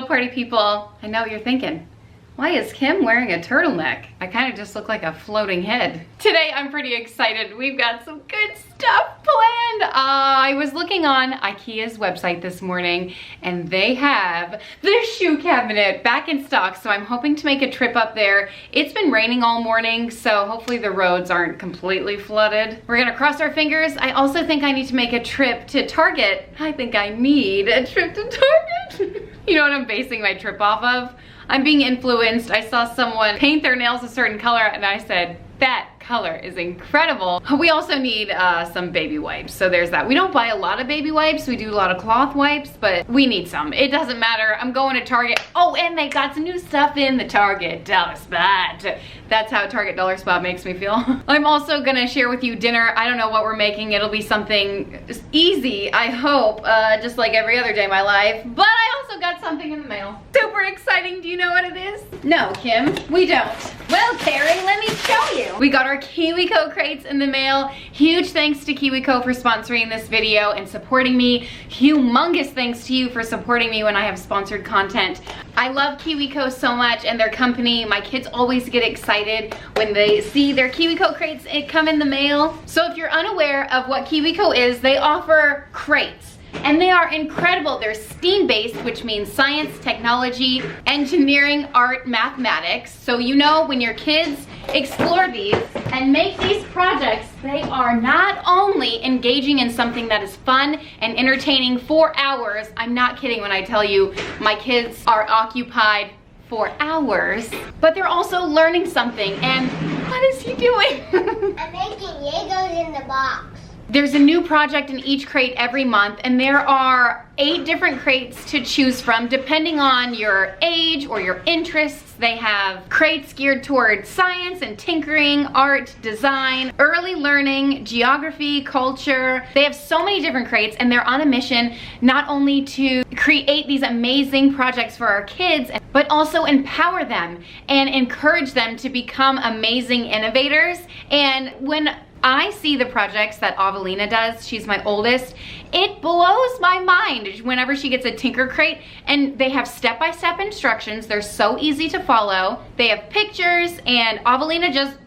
party people. I know what you're thinking. Why is Kim wearing a turtleneck? I kind of just look like a floating head. Today I'm pretty excited. We've got some good stuff planned. I was looking on Ikea's website this morning and they have the shoe cabinet back in stock. So I'm hoping to make a trip up there. It's been raining all morning, so hopefully the roads aren't completely flooded. We're gonna cross our fingers. I also think I need to make a trip to Target. I think I need a trip to Target. You know what I'm basing my trip off of? I'm being influenced. I saw someone paint their nails a certain color and I said, that color is incredible. We also need some baby wipes, so there's that. We don't buy a lot of baby wipes, we do a lot of cloth wipes, but we need some. It doesn't matter, I'm going to Target. Oh, and they got some new stuff in the Target Dollar Spot. That's how Target Dollar Spot makes me feel. I'm also gonna share with you dinner. I don't know what we're making. It'll be something easy, I hope, just like every other day of my life, but I also got something in the mail. Super exciting, do you know what it is? No, Kim, we don't. Well, Carrie, let me show you. We got our KiwiCo crates in the mail. Huge thanks to KiwiCo for sponsoring this video and supporting me. Humongous thanks to you for supporting me when I have sponsored content. I love KiwiCo so much and their company. My kids always get excited when they see their KiwiCo crates come in the mail. So if you're unaware of what KiwiCo is, they offer crates. And they are incredible. They're STEAM-based, which means science, technology, engineering, art, mathematics. So you know when your kids explore these and make these projects, they are not only engaging in something that is fun and entertaining for hours. I'm not kidding when I tell you my kids are occupied for hours, but they're also learning something. And what is he doing? I'm making Legos in the box. There's a new project in each crate every month, and there are 8 different crates to choose from depending on your age or your interests. They have crates geared towards science and tinkering, art, design, early learning, geography, culture. They have so many different crates, and they're on a mission not only to create these amazing projects for our kids, but also empower them and encourage them to become amazing innovators. And when I see the projects that Avelina does, she's my oldest, it blows my mind whenever she gets a Tinker crate, and they have step-by-step instructions. They're so easy to follow. They have pictures, and Avelina just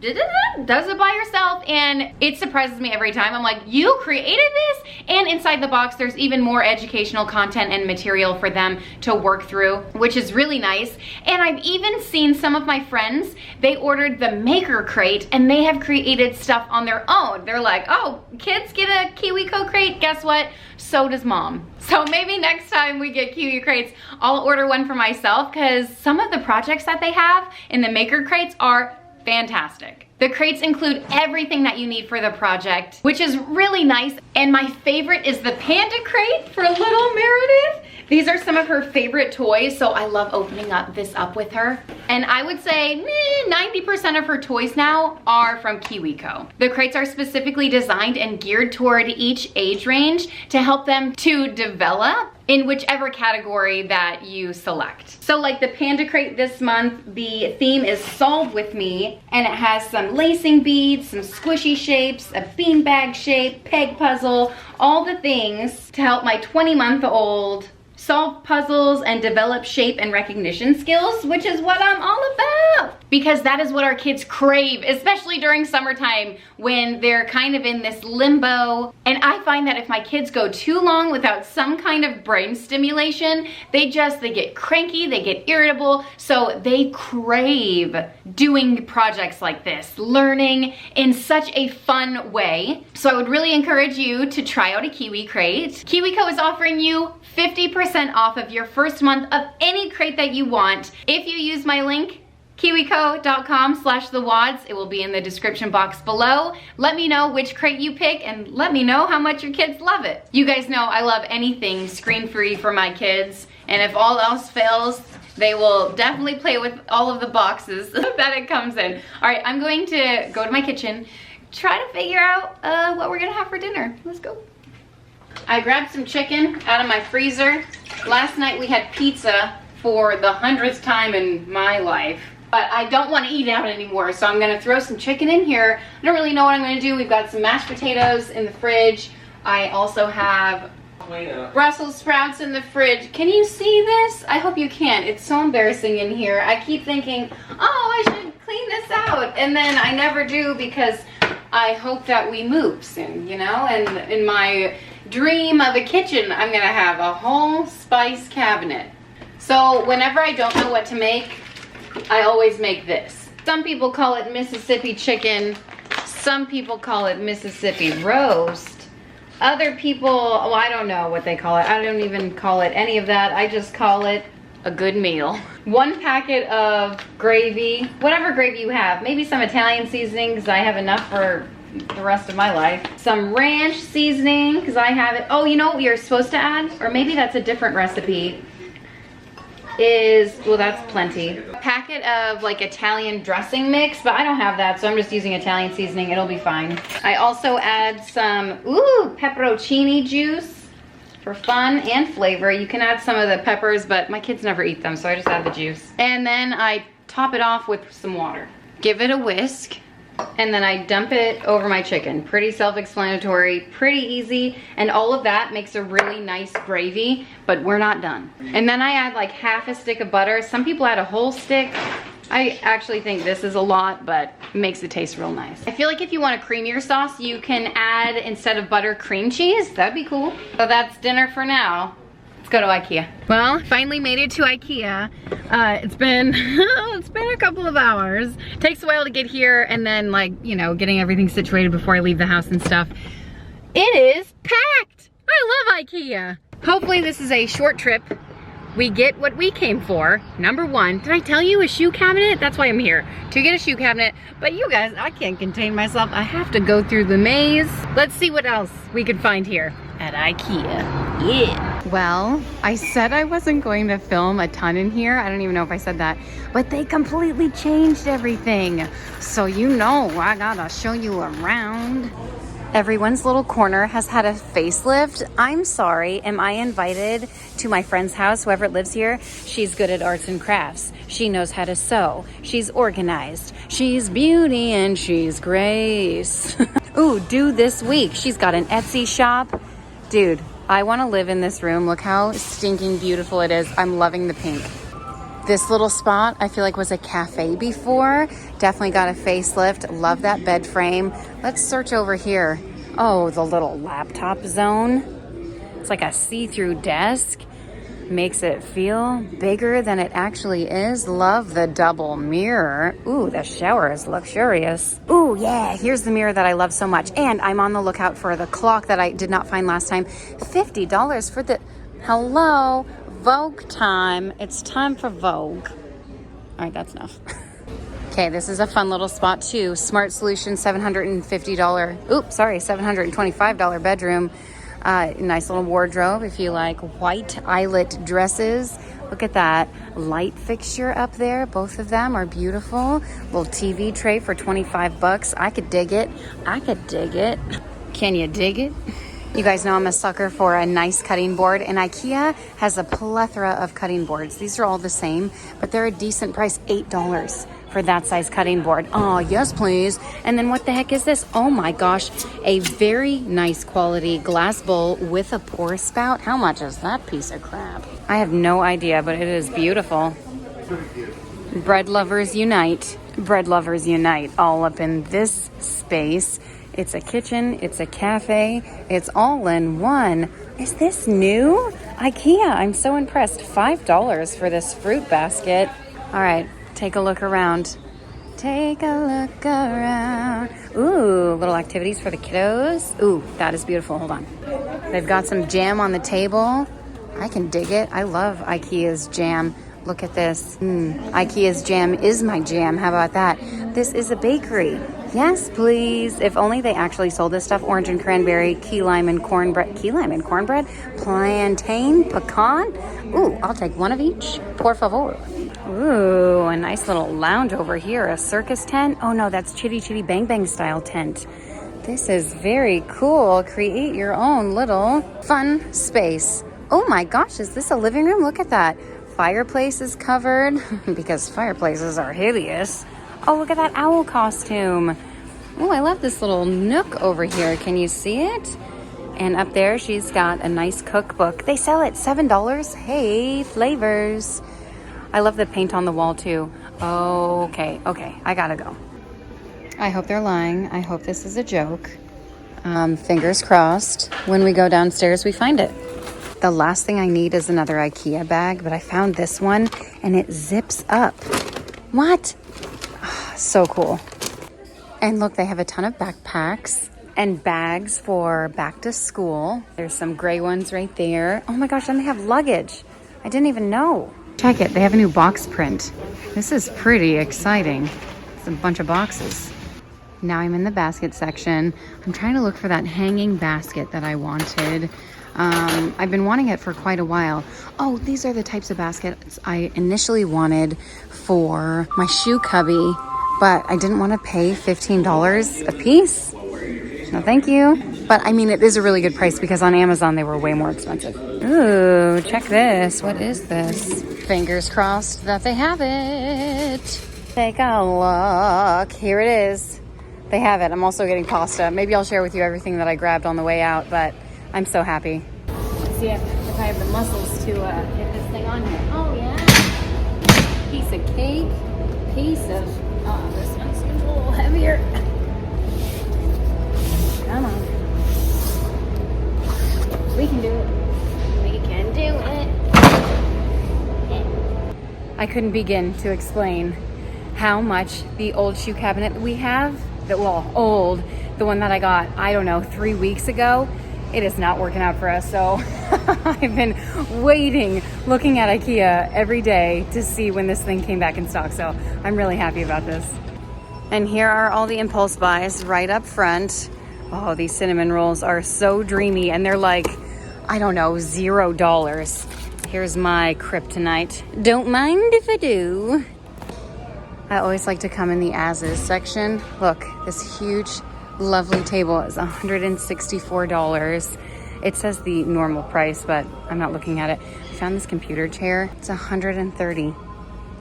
does it by herself, and it surprises me every time. I'm like, you created this? And inside the box, there's even more educational content and material for them to work through, which is really nice. And I've even seen some of my friends, they ordered the Maker crate, and they have created stuff on their own. They're like, oh, kids get a KiwiCo crate? Guess what? So does mom. So maybe next time we get Kiwi crates, I'll order one for myself, because some of the projects that they have in the Maker crates are fantastic. The crates include everything that you need for the project, which is really nice. And my favorite is the Panda crate for little Meredith. These are some of her favorite toys, so I love opening this up with her. And I would say 90% of her toys now are from KiwiCo. The crates are specifically designed and geared toward each age range to help them to develop in whichever category that you select. So like the Panda crate this month, the theme is Solve With Me, and it has some lacing beads, some squishy shapes, a beanbag shape, peg puzzle, all the things to help my 20-month-old solve puzzles and develop shape and recognition skills, which is what I'm all about. Because that is what our kids crave, especially during summertime when they're kind of in this limbo. And I find that if my kids go too long without some kind of brain stimulation, they get cranky, they get irritable. So they crave doing projects like this, learning in such a fun way. So I would really encourage you to try out a Kiwi crate. KiwiCo is offering you 50% off of your first month of any crate that you want if you use my link, KiwiCo.com/thewads. It will be in the description box below. Let me know which crate you pick and let me know how much your kids love it. You guys know I love anything screen-free for my kids, and if all else fails, they will definitely play with all of the boxes that it comes in. All right, I'm going to go to my kitchen, try to figure out what we're gonna have for dinner. Let's go. I grabbed some chicken out of my freezer. Last night we had pizza for the 100th time in my life, but I don't want to eat out anymore, so I'm gonna throw some chicken in here. I don't really know what I'm gonna do. We've got some mashed potatoes in the fridge. I also have Brussels sprouts in the fridge. Can you see this? I hope you can. It's so embarrassing in here. I keep thinking, oh, I should clean this out. And then I never do because I hope that we move soon, you know? And in my dream of a kitchen, I'm gonna have a whole spice cabinet. So whenever I don't know what to make, I always make this. Some people call it Mississippi chicken. Some people call it Mississippi roast. Other people, oh, I don't know what they call it. I don't even call it any of that. I just call it a good meal. 1 packet of gravy, whatever gravy you have. Maybe some Italian seasoning because I have enough for the rest of my life. Some ranch seasoning because I have it. Oh, you know what you're supposed to add? Or maybe that's a different recipe. Is, well, that's plenty. A packet of like Italian dressing mix, but I don't have that, so I'm just using Italian seasoning. It'll be fine. I also add some, pepperoncini juice for fun and flavor. You can add some of the peppers, but my kids never eat them, so I just add the juice. And then I top it off with some water. Give it a whisk. And then I dump it over my chicken. Pretty self-explanatory, pretty easy, and all of that makes a really nice gravy, but we're not done. And then I add like half a stick of butter. Some people add a whole stick. I actually think this is a lot, but it makes it taste real nice. I feel like if you want a creamier sauce, you can add, instead of butter, cream cheese. That'd be cool. So that's dinner for now. Go to Ikea. Well, finally made it to Ikea. It's been a couple of hours. Takes a while to get here and then, like, you know, getting everything situated before I leave the house and stuff. It is packed. I love Ikea. Hopefully this is a short trip. We get what we came for. Number 1, did I tell you, a shoe cabinet? That's why I'm here, to get a shoe cabinet. But you guys, I can't contain myself. I have to go through the maze. Let's see what else we can find here at Ikea. Yeah. Well, I said I wasn't going to film a ton in here. I don't even know if I said that, but they completely changed everything. So you know, I gotta show you around. Everyone's little corner has had a facelift. I'm sorry, am I invited to my friend's house, whoever lives here? She's good at arts and crafts. She knows how to sew. She's organized. She's beauty and she's grace. Ooh, due this week. She's got an Etsy shop. Dude, I want to live in this room. Look how stinking beautiful it is. I'm loving the pink. This little spot I feel like was a cafe before. Definitely got a facelift. Love that bed frame. Let's search over here. Oh, the little laptop zone. It's like a see-through desk. Makes it feel bigger than it actually is. Love the double mirror. Ooh, the shower is luxurious. Ooh, yeah, here's the mirror that I love so much. And I'm on the lookout for the clock that I did not find last time. $50 for the, hello, Vogue time. It's time for Vogue. All right, that's enough. Okay, this is a fun little spot too. Smart Solution, $725 bedroom. Nice little wardrobe if you like white eyelet dresses. Look at that light fixture up there. Both of them are beautiful. Little TV tray for $25. I could dig it. I could dig it. Can you dig it? You guys know I'm a sucker for a nice cutting board, and Ikea has a plethora of cutting boards. These are all the same, but they're a decent price, $8 for that size cutting board. Oh, yes, please. And then what the heck is this? Oh my gosh, a very nice quality glass bowl with a pour spout. How much is that piece of crap? I have no idea, but it is beautiful. Bread lovers unite. Bread lovers unite all up in this space. It's a kitchen, it's a cafe, it's all in one. Is this new? Ikea, I'm so impressed. $5 for this fruit basket. All right, take a look around. Take a look around. Ooh, little activities for the kiddos. Ooh, that is beautiful, hold on. They've got some jam on the table. I can dig it. I love Ikea's jam. Look at this. Ikea's jam is my jam. How about that? This is a bakery. Yes, please. If only they actually sold this stuff. Orange and cranberry, key lime and cornbread. Key lime and cornbread? Plantain, pecan? Ooh, I'll take one of each. Por favor. Ooh, a nice little lounge over here. A circus tent. Oh no, that's Chitty Chitty Bang Bang style tent. This is very cool. Create your own little fun space. Oh my gosh, is this a living room? Look at that. Fireplace is covered because fireplaces are hideous. Oh, look at that owl costume. Oh, I love this little nook over here. Can you see it? And up there, she's got a nice cookbook. They sell it $7. Hey, flavors. I love the paint on the wall too. Okay, I gotta go. I hope they're lying. I hope this is a joke. Fingers crossed. When we go downstairs, we find it. The last thing I need is another Ikea bag, but I found this one and it zips up. What? So cool. And look, they have a ton of backpacks and bags for back to school. There's some gray ones right there. Oh my gosh, and they have luggage. I didn't even know. Check it, they have a new box print. This is pretty exciting. It's a bunch of boxes. Now I'm in the basket section. I'm trying to look for that hanging basket that I wanted. I've been wanting it for quite a while. Oh, these are the types of baskets I initially wanted for my shoe cubby, but I didn't want to pay $15 a piece. No, thank you. But I mean, it is a really good price because on Amazon they were way more expensive. Ooh, check this. What is this? Fingers crossed that they have it. Take a look. Here it is. They have it. I'm also getting pasta. Maybe I'll share with you everything that I grabbed on the way out, but I'm so happy. Let's see if I have the muscles to get this thing on here. Oh yeah. Piece of cake. Piece of, this one's a little heavier. Come on. We can do it. We can do it. I couldn't begin to explain how much the old shoe cabinet that we have, the one that I got, I don't know, 3 weeks ago, it is not working out for us. So I've been waiting, looking at Ikea every day to see when this thing came back in stock. So I'm really happy about this. And here are all the impulse buys right up front. Oh, these cinnamon rolls are so dreamy and they're like, I don't know, $0. Here's my kryptonite. Don't mind if I do. I always like to come in the as-is section. Look, this huge, lovely table is $164. It says the normal price, but I'm not looking at it. I found this computer chair. It's $130.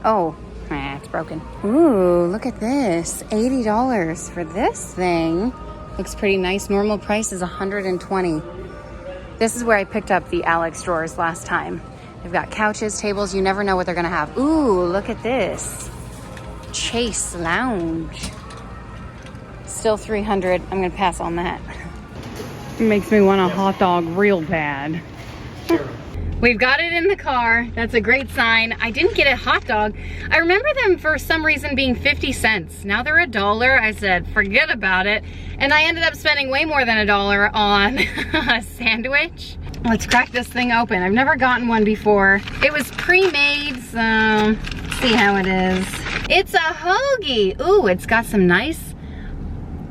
Oh, it's broken. Ooh, look at this. $80 for this thing. Looks pretty nice. Normal price is $120. This is where I picked up the Alex drawers last time. They've got couches, tables. You never know what they're gonna have. Ooh, look at this. Chase Lounge. Still $300. I'm gonna pass on that. It makes me want a hot dog real bad. We've got it in the car. That's a great sign. I didn't get a hot dog. I remember them for some reason being 50 cents. Now they're $1. I said, forget about it. And I ended up spending way more than $1 on a sandwich. Let's crack this thing open. I've never gotten one before. It was pre-made, so let's see how it is. It's a hoagie. Ooh, it's got some nice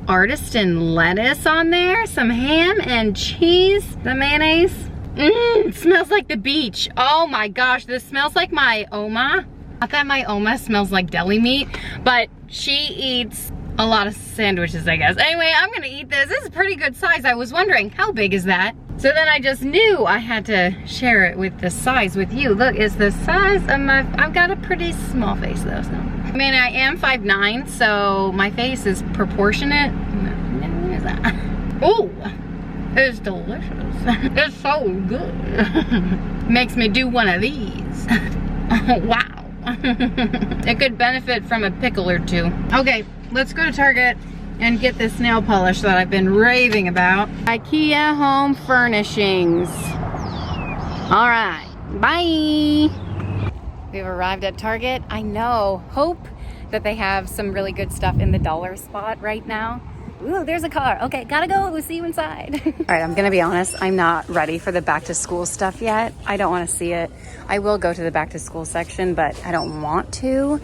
artisan lettuce on there, some ham and cheese, the mayonnaise. It smells like the beach. Oh my gosh, this smells like my Oma. Not that my Oma smells like deli meat, but she eats a lot of sandwiches, I guess. Anyway, I'm gonna eat this. This is a pretty good size. I was wondering, how big is that? So then I just knew I had to share it with the size with you. Look, it's the size of my, I've got a pretty small face though, so. I mean, I am 5'9", so my face is proportionate. There's that. Ooh, it's delicious. It's so good. Makes me do one of these. Oh, wow. It could benefit from a pickle or two. Okay, let's go to Target and get this nail polish that I've been raving about. Ikea home furnishings. All right, bye. We've arrived at Target. I know, hope that they have some really good stuff in the dollar spot right now. Ooh, there's a car. Okay, gotta go. We'll see you inside. All right, I'm gonna be honest. I'm not ready for the back to school stuff yet. I don't wanna see it. I will go to the back to school section, but I don't want to.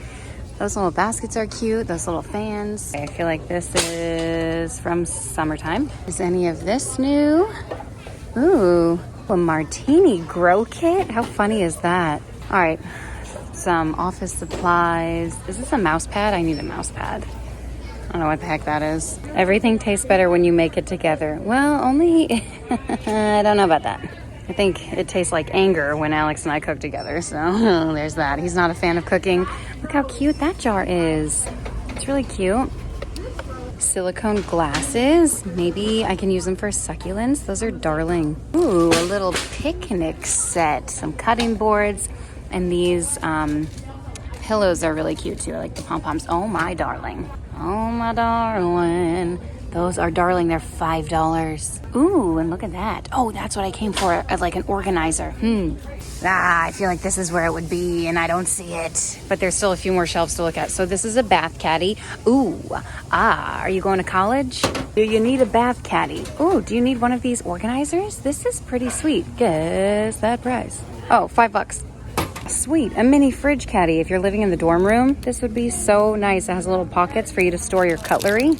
Those little baskets are cute. Those little fans. I feel like this is from summertime. Is any of this new? Ooh, a martini grow kit. How funny is that? All right, some office supplies. Is this a mouse pad? I need a mouse pad. I don't know what the heck that is. Everything tastes better when you make it together. Well, only, I don't know about that. I think it tastes like anger when Alex and I cook together. So there's that. He's not a fan of cooking. Look how cute that jar is. It's really cute. silicone glasses. Maybe I can use them for succulents. Those are darling. Ooh, a little picnic set. Some cutting boards. And these pillows are really cute too. I like the pom-poms. Oh my darling. Oh my darling. Those are darling. They're $5. Ooh, and look at that. Oh, that's what I came for, like an organizer. I feel like this is where it would be and I don't see it. But there's still a few more shelves to look at. So this is a bath caddy. Ooh, are you going to college? Do you need a bath caddy? Ooh, do you need one of these organizers? This is pretty sweet. Guess that price. Oh, $5. Sweet, a mini fridge caddy. If you're living in the dorm room, this would be so nice. It has little pockets for you to store your cutlery.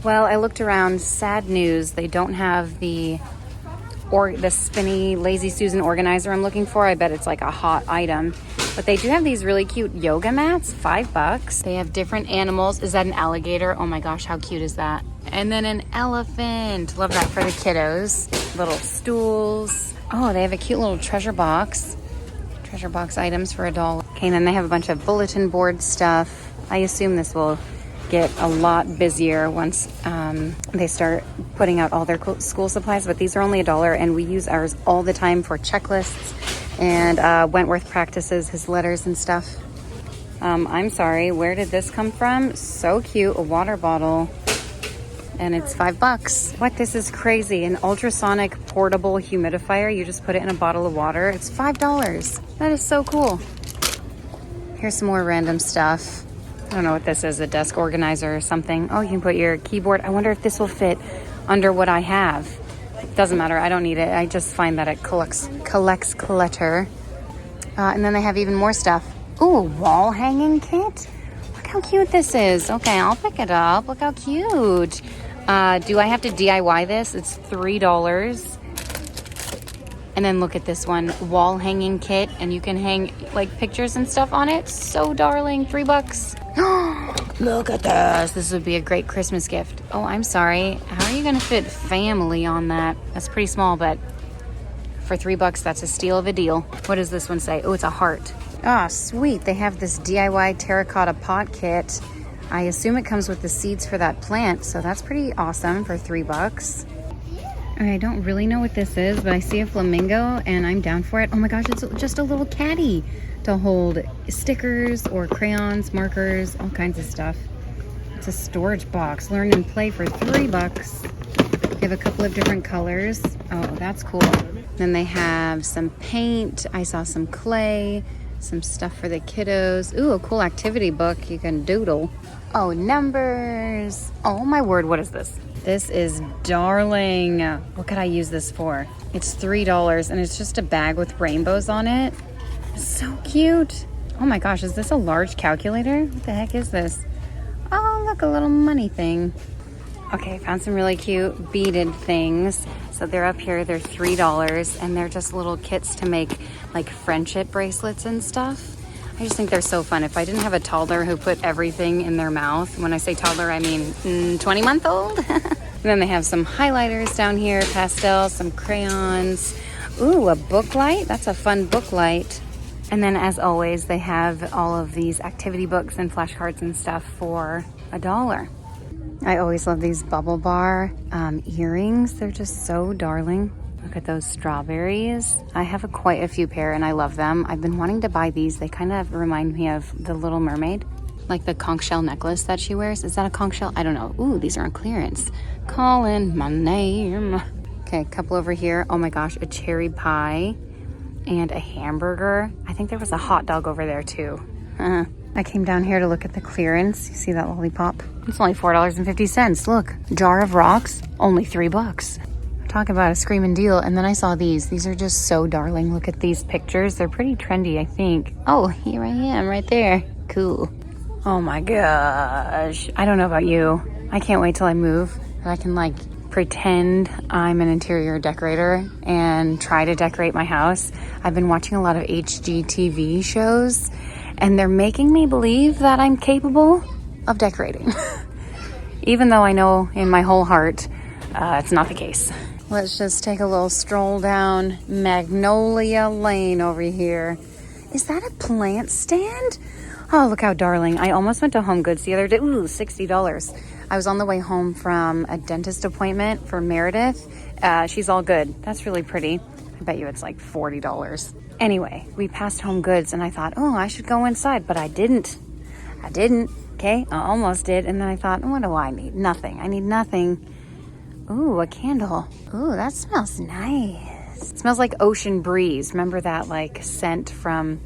Well, I looked around. Sad news, they don't have the spinny Lazy Susan organizer I'm looking for. I bet it's like a hot item. But they do have these really cute yoga mats, $5. They have different animals. Is that an alligator? Oh my gosh, how cute is that? And then an elephant. Love that for the kiddos. Little stools. Oh, they have a cute little treasure box. Treasure box items for $1. Okay, and then they have a bunch of bulletin board stuff. I assume this will get a lot busier once they start putting out all their school supplies, but these are only $1 and we use ours all the time for checklists and Wentworth practices his letters and stuff. I'm sorry, where did this come from? So cute, a water bottle. And it's $5. What? This is crazy. An ultrasonic portable humidifier. You just put it in a bottle of water. It's $5. That is so cool. Here's some more random stuff. I don't know what this is, a desk organizer or something. Oh, you can put your keyboard. I wonder if this will fit under what I have. Doesn't matter. I don't need it. I just find that it collects clutter. And then they have even more stuff. Ooh, wall hanging kit. Look how cute this is. Okay, I'll pick it up. Look how cute. Do I have to DIY this? It's $3. And then look at this one, wall hanging kit, and you can hang like pictures and stuff on it. So darling, $3. Look at this. This would be a great Christmas gift. Oh, I'm sorry. How are you gonna fit family on that? That's pretty small, but for $3, that's a steal of a deal. What does this one say? Oh, it's a heart. Ah, sweet. They have this DIY terracotta pot kit. I assume it comes with the seeds for that plant, so that's pretty awesome for $3. I don't really know what this is, but I see a flamingo and I'm down for it. Oh my gosh, it's just a little caddy to hold stickers or crayons, markers, all kinds of stuff. It's a storage box. Learn and play for $3. They have a couple of different colors. Oh, that's cool. Then they have some paint. I saw some clay, some stuff for the kiddos. Ooh, a cool activity book. You can doodle. Oh, numbers. Oh my word, what is this? This is darling. What could I use this for? It's $3 and it's just a bag with rainbows on it. It's so cute. Oh my gosh, is this a large calculator? What the heck is this? Oh, look, a little money thing. Okay, found some really cute beaded things. So they're up here, they're $3 and they're just little kits to make like friendship bracelets and stuff. I just think they're so fun. If I didn't have a toddler who put everything in their mouth, when I say toddler, I mean 20-month-old. And then they have some highlighters down here, pastels, some crayons. Ooh, a book light. That's a fun book light. And then as always, they have all of these activity books and flashcards and stuff for $1. I always love these bubble bar earrings. They're just so darling. Look at those strawberries. I have quite a few pair and I love them. I've been wanting to buy these. They kind of remind me of the Little Mermaid, like the conch shell necklace that she wears. Is that a conch shell? I don't know. Ooh, these are on clearance. Calling my name. Okay, a couple over here. Oh my gosh, a cherry pie and a hamburger. I think there was a hot dog over there too. I came down here to look at the clearance. You see that lollipop? It's only $4.50. Look, jar of rocks, only $3. Talk about a screaming deal. And then I saw these. These are just so darling. Look at these pictures. They're pretty trendy, I think. Oh, here I am right there. Cool. Oh my gosh. I don't know about you. I can't wait till I move. I can like pretend I'm an interior decorator and try to decorate my house. I've been watching a lot of HGTV shows and they're making me believe that I'm capable of decorating. Even though I know in my whole heart it's not the case. Let's just take a little stroll down Magnolia Lane over here. Is that a plant stand? Oh, look how darling. I almost went to Home Goods the other day. Ooh, $60. I was on the way home from a dentist appointment for Meredith. She's all good. That's really pretty. I bet you it's like $40. Anyway, we passed Home Goods and I thought, oh, I should go inside, but I didn't. Okay, I almost did. And then I thought, what do I need? Nothing. I need nothing. Ooh, a candle. Ooh, that smells nice. It smells like ocean breeze. Remember that like scent from,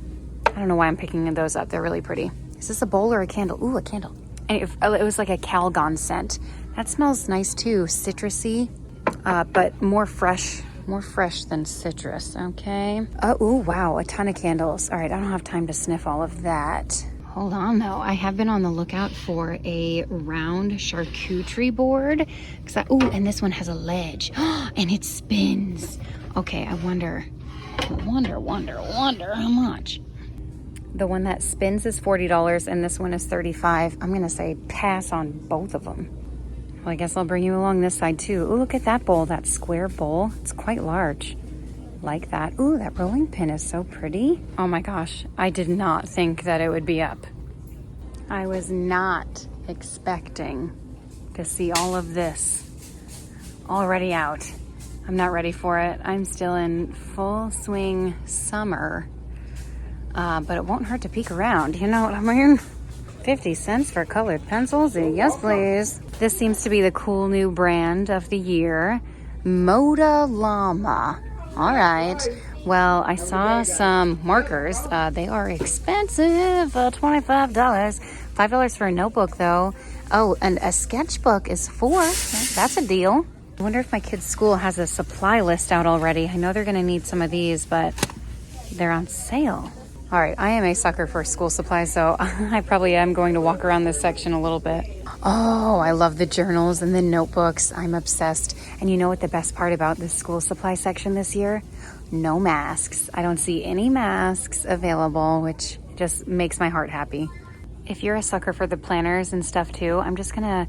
I don't know why I'm picking those up. They're really pretty. Is this a bowl or a candle? Ooh, a candle. And it was like a Calgon scent. That smells nice too. Citrusy, but more fresh than citrus, okay? Oh, ooh, wow, a ton of candles. All right, I don't have time to sniff all of that. Hold on though, I have been on the lookout for a round charcuterie board. Ooh, and this one has a ledge, and it spins. Okay, I wonder how much. The one that spins is $40 and this one is $35. I'm gonna say pass on both of them. Well, I guess I'll bring you along this side too. Ooh, look at that bowl, that square bowl. It's quite large. Like that. Ooh, that rolling pin is so pretty. Oh my gosh, I did not think that it would be up. I was not expecting to see all of this already out. I'm not ready for it. I'm still in full swing summer, but it won't hurt to peek around. You know what I mean? 50 cents for colored pencils? Yes, please. This seems to be the cool new brand of the year, Moda Llama. All right. Well, I saw some markers. They are expensive, $25. $5 for a notebook, though. Oh, and a sketchbook is $4. That's a deal. I wonder if my kid's school has a supply list out already. I know they're going to need some of these, but they're on sale. All right, I am a sucker for school supplies, so I probably am going to walk around this section a little bit. Oh, I love the journals and the notebooks. I'm obsessed. And you know what the best part about this school supply section this year? No masks. I don't see any masks available, which just makes my heart happy. If you're a sucker for the planners and stuff too, I'm just gonna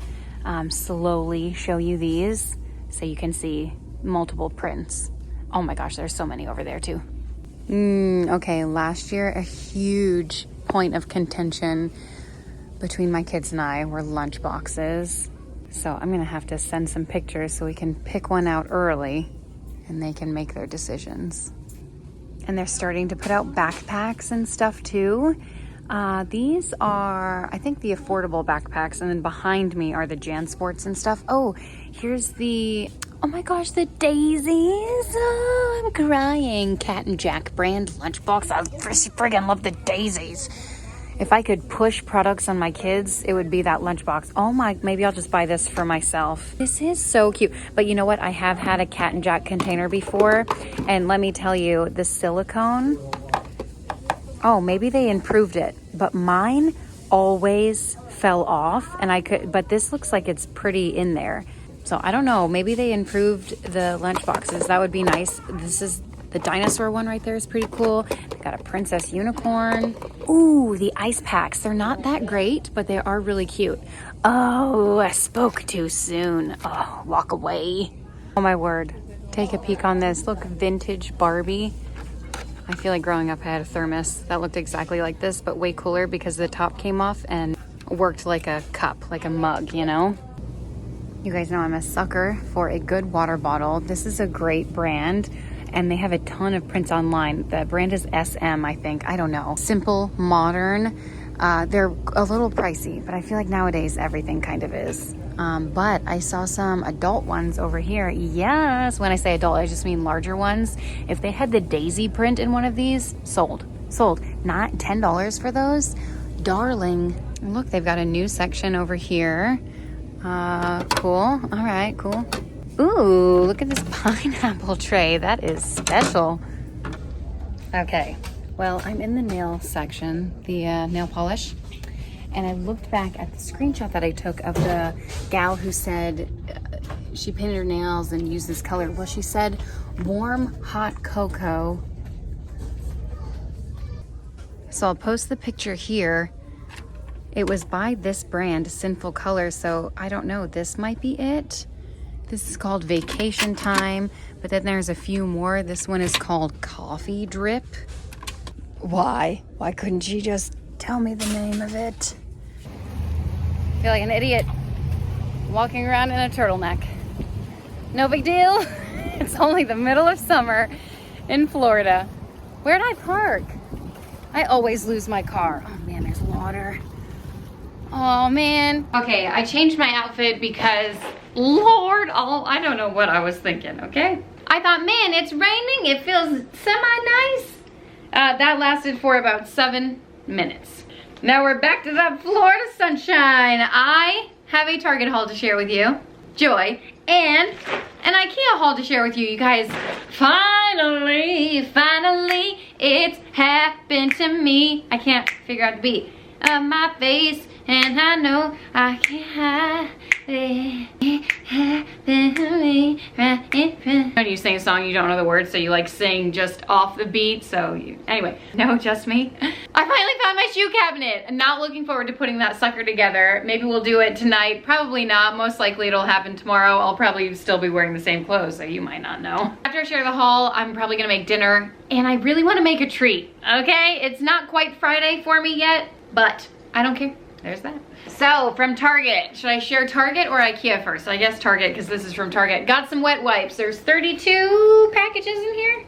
slowly show you these so you can see multiple prints. Oh my gosh, there's so many over there too. Okay, last year a huge point of contention between my kids and I were lunch boxes. So I'm gonna have to send some pictures so we can pick one out early and they can make their decisions. And they're starting to put out backpacks and stuff too. These are, I think, the affordable backpacks, and then behind me are the JanSports and stuff. Oh, here's the, oh my gosh, the daisies. Oh, I'm crying. Cat and Jack brand lunchbox. I friggin' love the daisies. If I could push products on my kids, it would be that lunchbox. Oh my, maybe I'll just buy this for myself. This is so cute. But you know what? I have had a Cat and Jack container before, and let me tell you, the silicone, oh, maybe they improved it, but mine always fell off, and but this looks like it's pretty in there. So I don't know, maybe they improved the lunch boxes. That would be nice. This is the dinosaur one right there is pretty cool. They got a princess unicorn. Ooh, the ice packs. They're not that great, but they are really cute. Oh, I spoke too soon. Oh, walk away. Oh my word. Take a peek on this. Look, vintage Barbie. I feel like growing up I had a thermos that looked exactly like this, but way cooler because the top came off and worked like a cup, like a mug, you know? You guys know I'm a sucker for a good water bottle. This is a great brand, and they have a ton of prints online. The brand is SM, I think. I don't know. Simple, modern. They're a little pricey, but I feel like nowadays everything kind of is. But I saw some adult ones over here. Yes, when I say adult, I just mean larger ones. If they had the daisy print in one of these, sold. Not $10 for those. Darling. Look, they've got a new section over here. Cool. All right, cool. Ooh, look at this pineapple tray. That is special. Okay, well, I'm in the nail section, the nail polish. And I looked back at the screenshot that I took of the gal who said she painted her nails and used this color. Well, she said warm, hot cocoa. So I'll post the picture here. It was by this brand, Sinful Color, so I don't know. This might be it. This is called Vacation Time, but then there's a few more. This one is called Coffee Drip. Why couldn't she just Tell me the name of it. I feel like an idiot walking around in a turtleneck. No big deal. It's only the middle of summer in Florida. Where'd I park? I always lose my car. Oh man, there's water. Oh man. Okay, I changed my outfit because Lord, I don't know what I was thinking, okay? I thought, man, it's raining. It feels semi-nice. That lasted for about 7 minutes. Now we're back to that Florida sunshine. I have a Target haul to share with you, Joy, and an Ikea haul to share with you. You guys, finally, it's happened to me. I can't figure out the beat of my face, and I know I can't hide it. When you sing a song, you don't know the words, so you like sing just off the beat. So anyway, no, just me. I finally found my shoe cabinet. I'm not looking forward to putting that sucker together. Maybe we'll do it tonight. Probably not. Most likely it'll happen tomorrow. I'll probably still be wearing the same clothes, so you might not know. After I share the haul, I'm probably gonna make dinner, and I really want to make a treat, okay? It's not quite Friday for me yet, but I don't care. There's that. So from Target, should I share Target or Ikea first? I guess Target, because this is from Target. Got some wet wipes. There's 32 packages in here.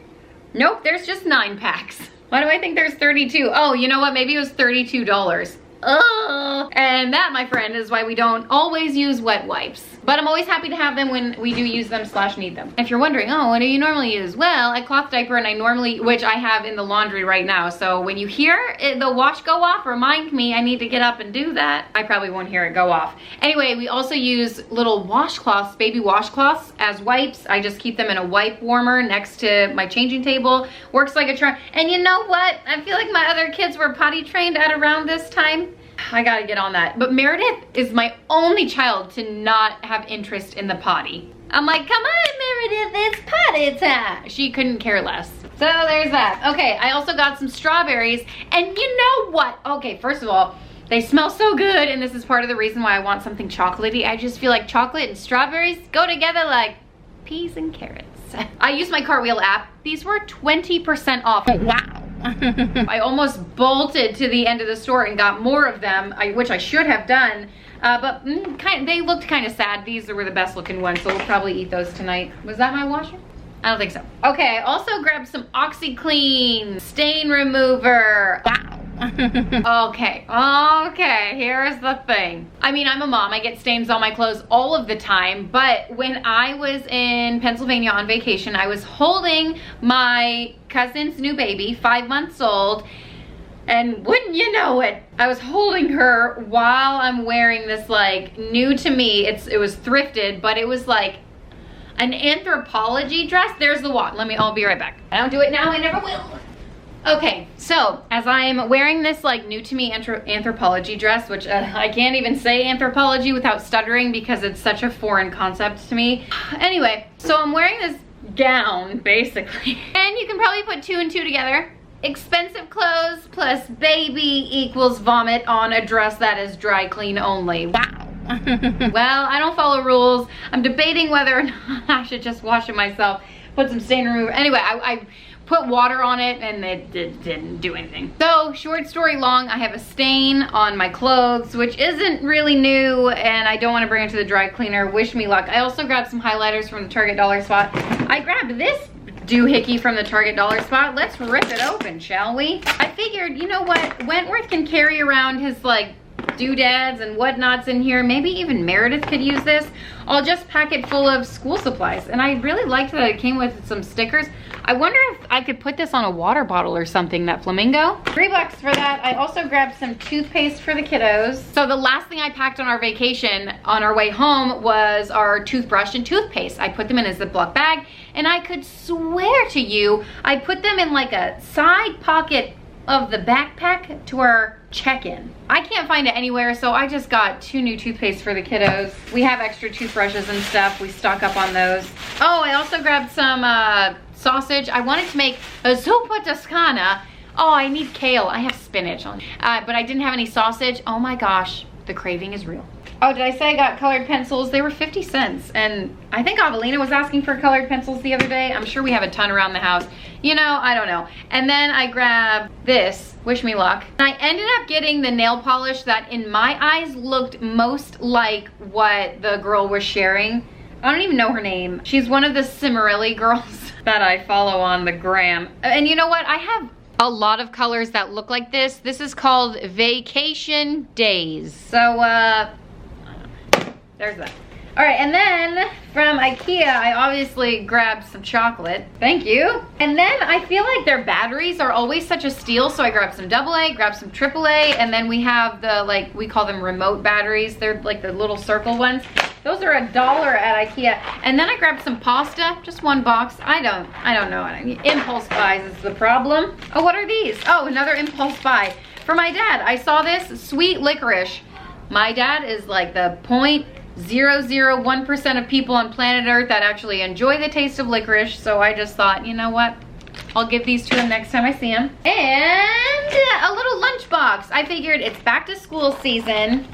Nope, there's just 9 packs. Why do I think there's 32? Oh, you know what? Maybe it was $32. Ugh. And that, my friend, is why we don't always use wet wipes. But I'm always happy to have them when we do use them / need them. If you're wondering, oh, what do you normally use? Well, I cloth diaper, and I normally, which I have in the laundry right now. So when you hear the wash go off, remind me I need to get up and do that. I probably won't hear it go off. Anyway, we also use little washcloths, baby washcloths, as wipes. I just keep them in a wipe warmer next to my changing table. Works like a charm. And you know what? I feel like my other kids were potty trained at around this time. I gotta get on that. But Meredith is my only child to not have interest in the potty. I'm like, come on, Meredith, it's potty time. She couldn't care less. So there's that. Okay, I also got some strawberries. And you know what? Okay, first of all, they smell so good, and this is part of the reason why I want something chocolatey. I just feel like chocolate and strawberries go together like peas and carrots. I used my Cartwheel app. These were 20% off. Wow. I almost bolted to the end of the store and got more of them, which I should have done, but they looked kind of sad. These were the best looking ones, so we'll probably eat those tonight. Was that my washer? I don't think so. Okay, I also grabbed some OxyClean stain remover. Wow. Okay, here's the thing. I mean, I'm a mom. I get stains on my clothes all of the time, but when I was in Pennsylvania on vacation, I was holding my cousin's new baby, 5 months old, and wouldn't you know it, I was holding her while I'm wearing this like new to me, it was thrifted, but it was like an anthropology dress. There's the walk. I'll be right back. I don't do it now, I never will. Okay, so as I'm wearing this like new to me anthropology dress, which I can't even say anthropology without stuttering because it's such a foreign concept to me. Anyway, so I'm wearing this gown basically, and you can probably put 2 and 2 together. Expensive clothes plus baby equals vomit on a dress that is dry clean only. Wow. Well, I don't follow rules. I'm debating whether or not I should just wash it myself, put some stain remover. Anyway, I put water on it and it didn't do anything. So short story long, I have a stain on my clothes, which isn't really new, and I don't want to bring it to the dry cleaner. Wish me luck. I also grabbed some highlighters from the Target Dollar Spot. I grabbed this doohickey from the Target Dollar Spot. Let's rip it open, shall we? I figured, you know what? Wentworth can carry around his like doodads and whatnots in here. Maybe even Meredith could use this. I'll just pack it full of school supplies. And I really liked that it came with some stickers. I wonder if I could put this on a water bottle or something, that flamingo. $3 for that. I also grabbed some toothpaste for the kiddos. So the last thing I packed on our vacation on our way home was our toothbrush and toothpaste. I put them in a Ziploc bag, and I could swear to you, I put them in like a side pocket of the backpack to our check-in. I can't find it anywhere, so I just got 2 new toothpaste for the kiddos. We have extra toothbrushes and stuff. We stock up on those. Oh, I also grabbed some sausage. I wanted to make a zuppa toscana. Oh, I need kale. I have spinach on, but I didn't have any sausage. Oh my gosh. the craving is real. Oh, did I say I got colored pencils? They were 50 cents. And I think Avelina was asking for colored pencils the other day. I'm sure we have a ton around the house. You know, I don't know. And then I grabbed this, wish me luck. And I ended up getting the nail polish that in my eyes looked most like what the girl was sharing. I don't even know her name. She's one of the Cimarelli girls that I follow on the gram. And you know what? I have a lot of colors that look like this. This is called Vacation Days. So, there's that. All right, and then from Ikea, I obviously grabbed some chocolate. Thank you. And then I feel like their batteries are always such a steal, so I grabbed some AA, grabbed some AAA, and then we have the, like, we call them remote batteries. They're like the little circle ones. Those are $1 at Ikea. And then I grabbed some pasta, just one box. I don't know. Impulse buys is the problem. Oh, what are these? Oh, another impulse buy. For my dad, I saw this sweet licorice. My dad is like the 0.001% of people on planet Earth that actually enjoy the taste of licorice. So I just thought, you know what? I'll give these to him next time I see him. And a little lunchbox. I figured it's back to school season.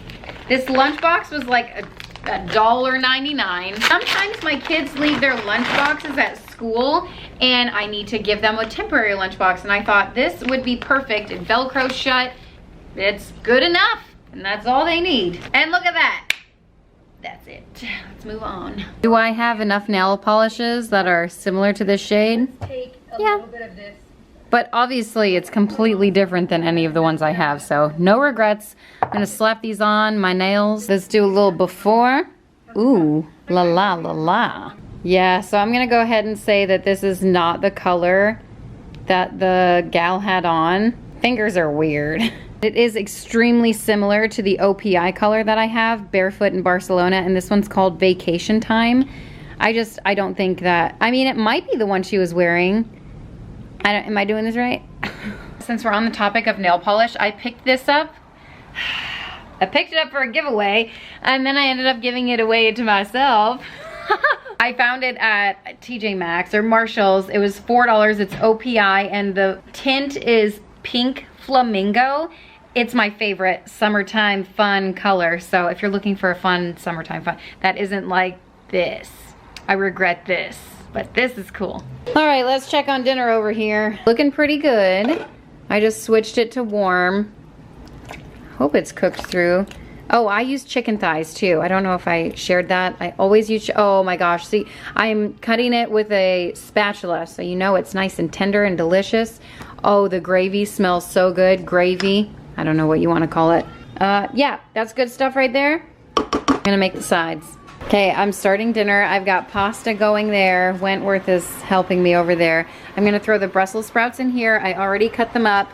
This lunchbox was like $1.99. Sometimes my kids leave their lunch boxes at school and I need to give them a temporary lunchbox, and I thought this would be perfect. It Velcro shut. It's good enough, and that's all they need. And look at that. That's it. Let's move on. Do I have enough nail polishes that are similar to this shade? Let's take a little bit of this. But obviously it's completely different than any of the ones I have, so no regrets. I'm gonna slap these on my nails. Let's do a little before. Ooh, la la la la. Yeah, so I'm gonna go ahead and say that this is not the color that the gal had on. Fingers are weird. It is extremely similar to the OPI color that I have, Barefoot in Barcelona, and this one's called Vacation Time. I don't think that, I mean, it might be the one she was wearing. Am I doing this right? Since we're on the topic of nail polish, I picked this up. I picked it up for a giveaway, and then I ended up giving it away to myself. I found it at TJ Maxx or Marshall's. It was $4. It's OPI, and the tint is Pink Flamingo. It's my favorite summertime fun color. So if you're looking for a fun summertime fun, that isn't like this. I regret this, but this is cool. All right, let's check on dinner over here. Looking pretty good. I just switched it to warm. Hope it's cooked through. Oh, I use chicken thighs too. I don't know if I shared that. I always use, oh my gosh. See, I'm cutting it with a spatula, so you know it's nice and tender and delicious. Oh, the gravy smells so good. Gravy, I don't know what you want to call it. Yeah, that's good stuff right there. I'm gonna make the sides. Okay, I'm starting dinner. I've got pasta going there. Wentworth is helping me over there. I'm gonna throw the Brussels sprouts in here. I already cut them up.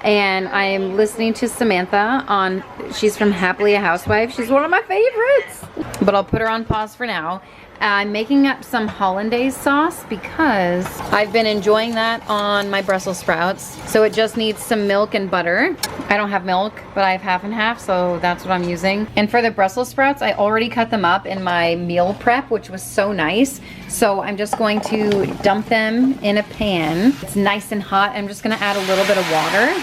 And I'm listening to Samantha on, she's from Happily a Housewife. She's one of my favorites. But I'll put her on pause for now. I'm making up some hollandaise sauce because I've been enjoying that on my Brussels sprouts. So it just needs some milk and butter. I don't have milk, but I have half and half, so that's what I'm using. And for the Brussels sprouts, I already cut them up in my meal prep, which was so nice. So I'm just going to dump them in a pan. It's nice and hot. I'm just gonna add a little bit of water.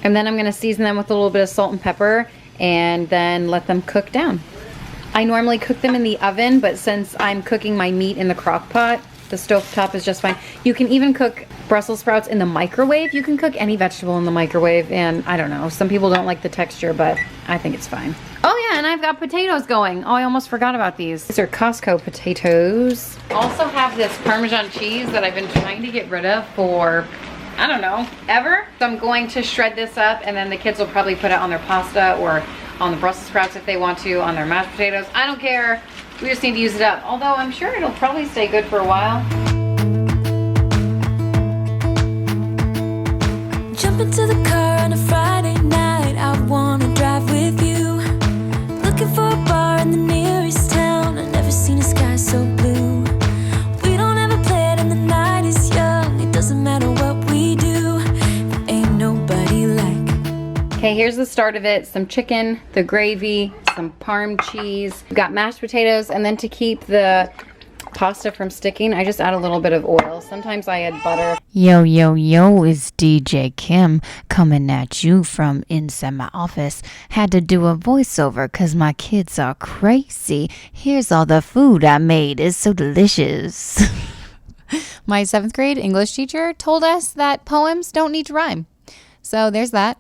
And then I'm gonna season them with a little bit of salt and pepper and then let them cook down. I normally cook them in the oven, but since I'm cooking my meat in the crock pot, the stovetop is just fine. You can even cook Brussels sprouts in the microwave. You can cook any vegetable in the microwave, and I don't know, some people don't like the texture, but I think it's fine. Oh yeah, and I've got potatoes going. Oh, I almost forgot about these. These are Costco potatoes. Also have this Parmesan cheese that I've been trying to get rid of for, I don't know, ever. So I'm going to shred this up, and then the kids will probably put it on their pasta or on the Brussels sprouts if they want to, on their mashed potatoes. I don't care. We just need to use it up. Although I'm sure it'll probably stay good for a while. Jump into the car on a Friday night. I wanna drive with you. Looking for a bar in the nearest town. I've never seen a sky so blue. We don't ever play it and the night is young. It doesn't matter what we do. There ain't nobody like. Okay, here's the start of it. Some chicken, the gravy, some parm cheese. We've got mashed potatoes, and then to keep the pasta from sticking, I just add a little bit of oil. Sometimes I add butter. Yo, yo, yo, it's DJ Kim coming at you from inside my office. Had to do a voiceover because my kids are crazy. Here's all the food I made. It's so delicious. My 7th grade English teacher told us that poems don't need to rhyme. So there's that.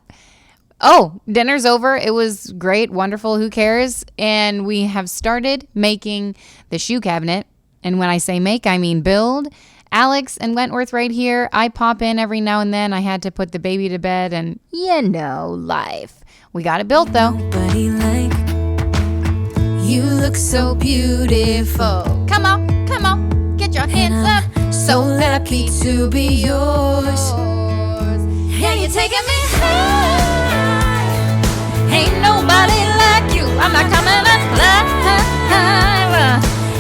Oh, dinner's over. It was great, wonderful, who cares? And we have started making the shoe cabinet. And when I say make, I mean build. Alex and Wentworth right here. I pop in every now and then. I had to put the baby to bed and, life. We got it built though. Nobody like you look so beautiful. Come on, get your hands up. So lucky to be yours. Yeah, you're taking me high. Ain't nobody like you. I'm not coming alive.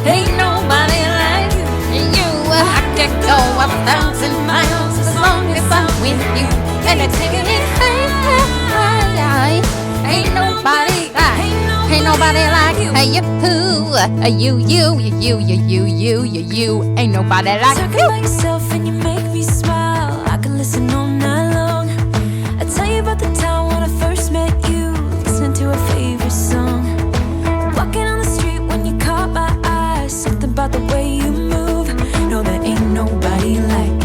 Ain't nobody like you. I could go 1,000 miles as long as I'm with you. And you're taking me high. Ain't nobody like you. Hey, you. Ain't nobody like you. Talking like yourself and you make me smile. I can listen all night long. I tell you about the time when I first met you, listening to a favorite song. Walking on the street when you caught my eye. Something about the way you move. No, there ain't nobody like.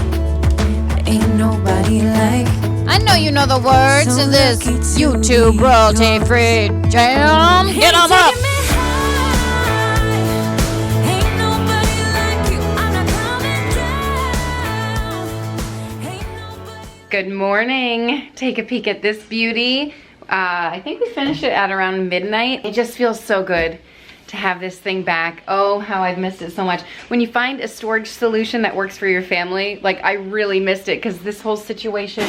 There ain't nobody like. I know you know the words to this YouTube royalty free jam. Get them up. Good morning. Take a peek at this beauty. I think we finished it at around midnight. It just feels so good to have this thing back. Oh, how I've missed it so much. When you find a storage solution that works for your family, like I really missed it because this whole situation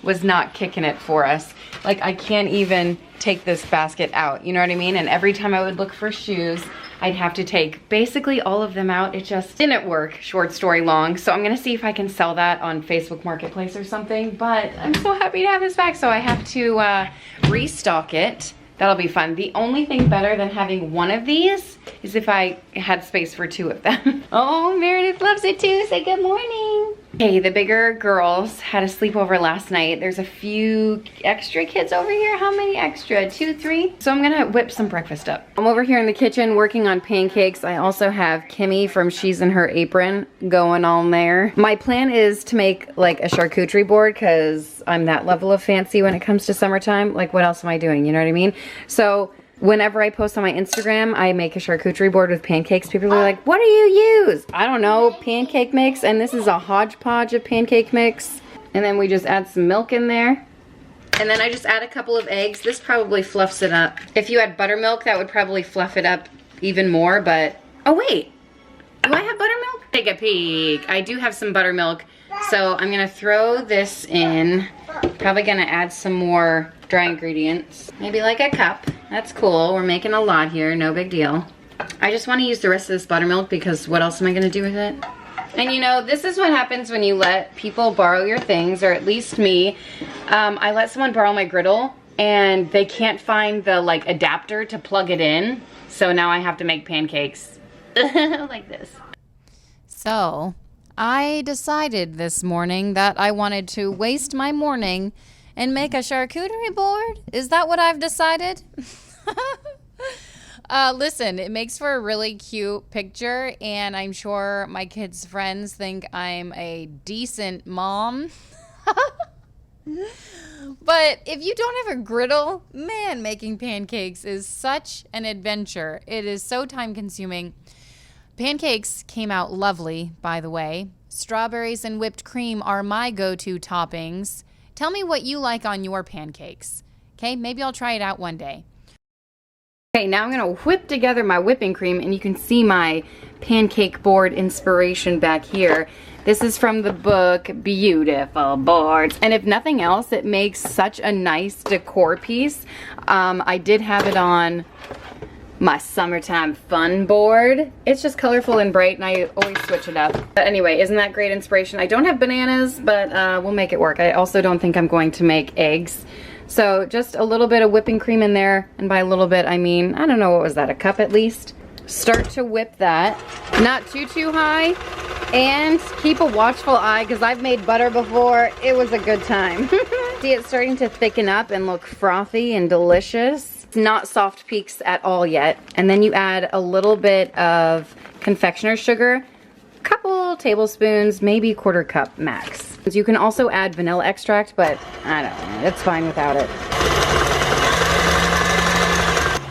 was not kicking it for us. Like I can't even take this basket out, you know what I mean? And every time I would look for shoes, I'd have to take basically all of them out. It just didn't work, short story long. So I'm gonna see if I can sell that on Facebook Marketplace or something, but I'm so happy to have this back, so I have to restock it. That'll be fun. The only thing better than having one of these is if I had space for 2 of them. Oh, Meredith loves it too. Say good morning. Okay, the bigger girls had a sleepover last night. There's a few extra kids over here. How many extra? 2, 3? So I'm gonna whip some breakfast up. I'm over here in the kitchen working on pancakes. I also have Kimmy from She's in Her Apron going on there. My plan is to make like a charcuterie board because I'm that level of fancy when it comes to summertime. Like what else am I doing? You know what I mean? So whenever I post on my Instagram, I make a charcuterie board with pancakes. People are like, what do you use? I don't know, pancake mix. And this is a hodgepodge of pancake mix. And then we just add some milk in there. And then I just add a couple of eggs. This probably fluffs it up. If you had buttermilk, that would probably fluff it up even more, but, oh wait, do I have buttermilk? Take a peek. I do have some buttermilk. So I'm gonna throw this in. Probably gonna add some more dry ingredients. Maybe like a cup. That's cool. We're making a lot here, no big deal. I just want to use the rest of this buttermilk because what else am I going to do with it? And you know, this is what happens when you let people borrow your things, or at least me. I let someone borrow my griddle and they can't find the like adapter to plug it in. So now I have to make pancakes like this. So I decided this morning that I wanted to waste my morning and make a charcuterie board. Is that what I've decided? Listen, it makes for a really cute picture, and I'm sure my kids' friends think I'm a decent mom. But if you don't have a griddle, man, making pancakes is such an adventure. It is so time-consuming. Pancakes came out lovely, by the way. Strawberries and whipped cream are my go-to toppings. Tell me what you like on your pancakes. Okay, maybe I'll try it out one day. Okay, now I'm gonna whip together my whipping cream, and you can see my pancake board inspiration back here. This is from the book Beautiful Boards, and if nothing else, it makes such a nice decor piece. I did have it on my summertime fun board. It's just colorful and bright, and I always switch it up. But anyway, isn't that great inspiration? I don't have bananas, but we'll make it work. I also don't think I'm going to make eggs. So just a little bit of whipping cream in there, and by a little bit I mean, I don't know, what was that, a cup at least? Start to whip that. Not too high. And keep a watchful eye because I've made butter before. It was a good time. See, it's starting to thicken up and look frothy and delicious. It's not soft peaks at all yet. And then you add a little bit of confectioner's sugar, a couple tablespoons, maybe 1/4 cup max. You can also add vanilla extract, but I don't know, it's fine without it.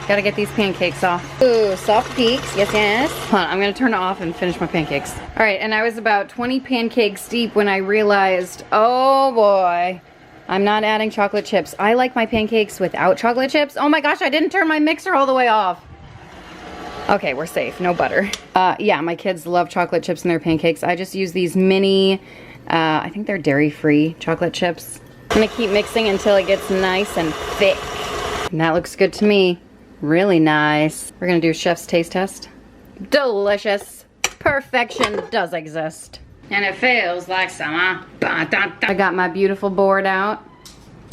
Gotta get these pancakes off. Ooh, soft peaks, yes. Hold on, I'm gonna turn it off and finish my pancakes. All right, and I was about 20 pancakes deep when I realized, oh boy, I'm not adding chocolate chips. I like my pancakes without chocolate chips. Oh my gosh, I didn't turn my mixer all the way off. Okay, we're safe, no butter. Yeah, my kids love chocolate chips in their pancakes. I just use these mini, I think they're dairy-free chocolate chips. I'm gonna keep mixing until it gets nice and thick. And that looks good to me. Really nice. We're gonna do chef's taste test. Delicious. Perfection does exist. And it feels like summer. I got my beautiful board out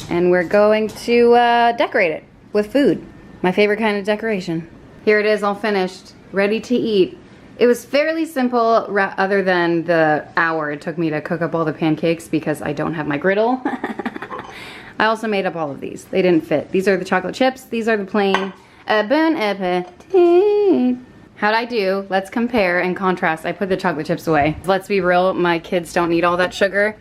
and we're going to decorate it with food. My favorite kind of decoration. Here it is all finished, ready to eat. It was fairly simple other than the hour it took me to cook up all the pancakes because I don't have my griddle. I also made up all of these. They didn't fit. These are the chocolate chips. These are the plain. Bon appetit. How'd I do? Let's compare and contrast. I put the chocolate chips away. Let's be real, my kids don't need all that sugar.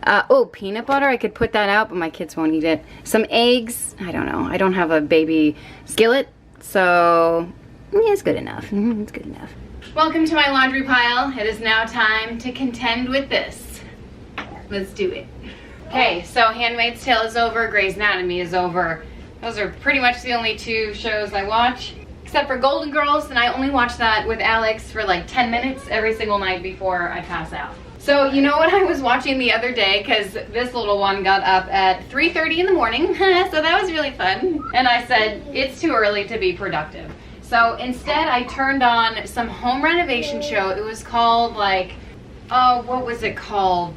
Oh, peanut butter, I could put that out, but my kids won't eat it. Some eggs, I don't know. I don't have a baby skillet, so yeah, it's good enough. It's good enough. Welcome to my laundry pile. It is now time to contend with this. Let's do it. Okay, so Handmaid's Tale is over, Grey's Anatomy is over. Those are pretty much the only 2 shows I watch, except for Golden Girls, and I only watch that with Alex for like 10 minutes every single night before I pass out. So you know what I was watching the other day, because this little one got up at 3:30 in the morning, so that was really fun. And I said, it's too early to be productive. So instead I turned on some home renovation show. It was called like, oh, what was it called?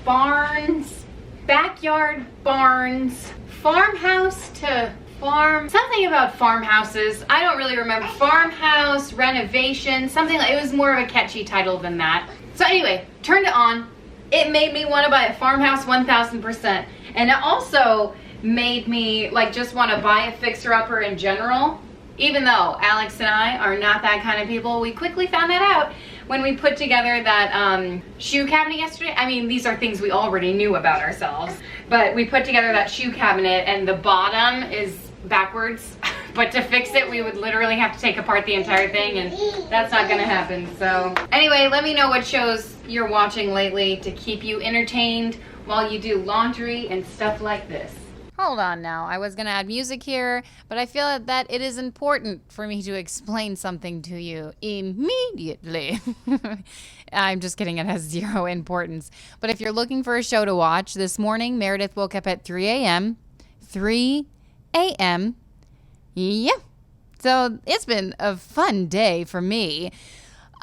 Barns, Backyard Barns, Farmhouse to Farm, something about farmhouses. I don't really remember. Farmhouse renovation, something like, it was more of a catchy title than that. So anyway, turned it on. It made me want to buy a farmhouse 1000%. And it also made me like just want to buy a fixer-upper in general. Even though Alex and I are not that kind of people, we quickly found that out when we put together that shoe cabinet yesterday. I mean, these are things we already knew about ourselves, but we put together that shoe cabinet and the bottom is backwards. But to fix it, we would literally have to take apart the entire thing, and that's not gonna happen. So anyway, let me know what shows you're watching lately to keep you entertained while you do laundry and stuff like this. Hold on now. I was going to add music here, but I feel that it is important for me to explain something to you immediately. I'm just kidding. It has 0 importance. But if you're looking for a show to watch, this morning, Meredith woke up at 3 a.m. 3 a.m. Yeah. So it's been a fun day for me.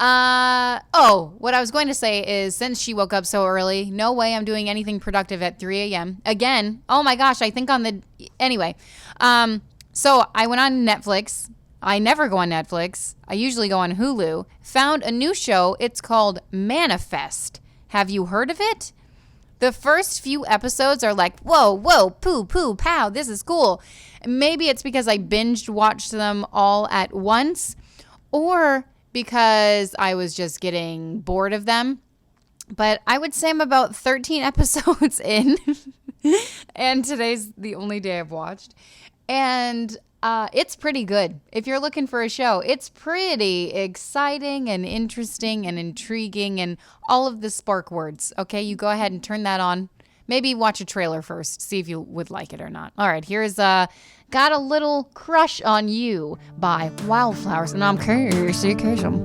Oh, what I was going to say is since she woke up so early, no way I'm doing anything productive at 3 a.m. Again, oh my gosh, I think anyway. So I went on Netflix. I never go on Netflix. I usually go on Hulu. Found a new show. It's called Manifest. Have you heard of it? The first few episodes are like, whoa, poo, pow, this is cool. Maybe it's because I binged watched them all at once, or because I was just getting bored of them. But I would say I'm about 13 episodes in. And today's the only day I've watched. And it's pretty good. If you're looking for a show, it's pretty exciting and interesting and intriguing and all of the spark words. Okay, you go ahead and turn that on. Maybe watch a trailer first. See if you would like it or not. All right, here's Got a Little Crush on You by Wildflowers. And I'm Casey Kasem.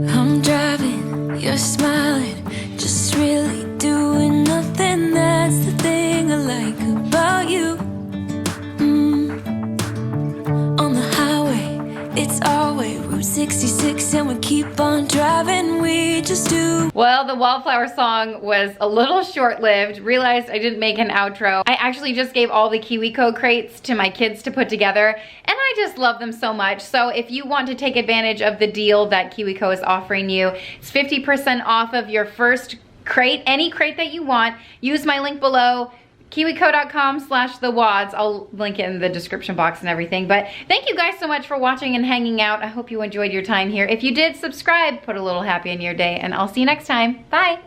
I'm driving, you're smiling, just really doing nothing. That's the thing I like about you. On the highway, it's always Route 66 and we keep on driving, we just do. Well, the Wallflower song was a little short-lived. Realized I didn't make an outro. I actually just gave all the KiwiCo crates to my kids to put together, and I just love them so much. So if you want to take advantage of the deal that KiwiCo is offering you, it's 50% off of your first crate, any crate that you want. Use my link below, KiwiCo.com/thewads. I'll link it in the description box and everything. But thank you guys so much for watching and hanging out. I hope you enjoyed your time here. If you did, subscribe, put a little happy in your day, and I'll see you next time. Bye.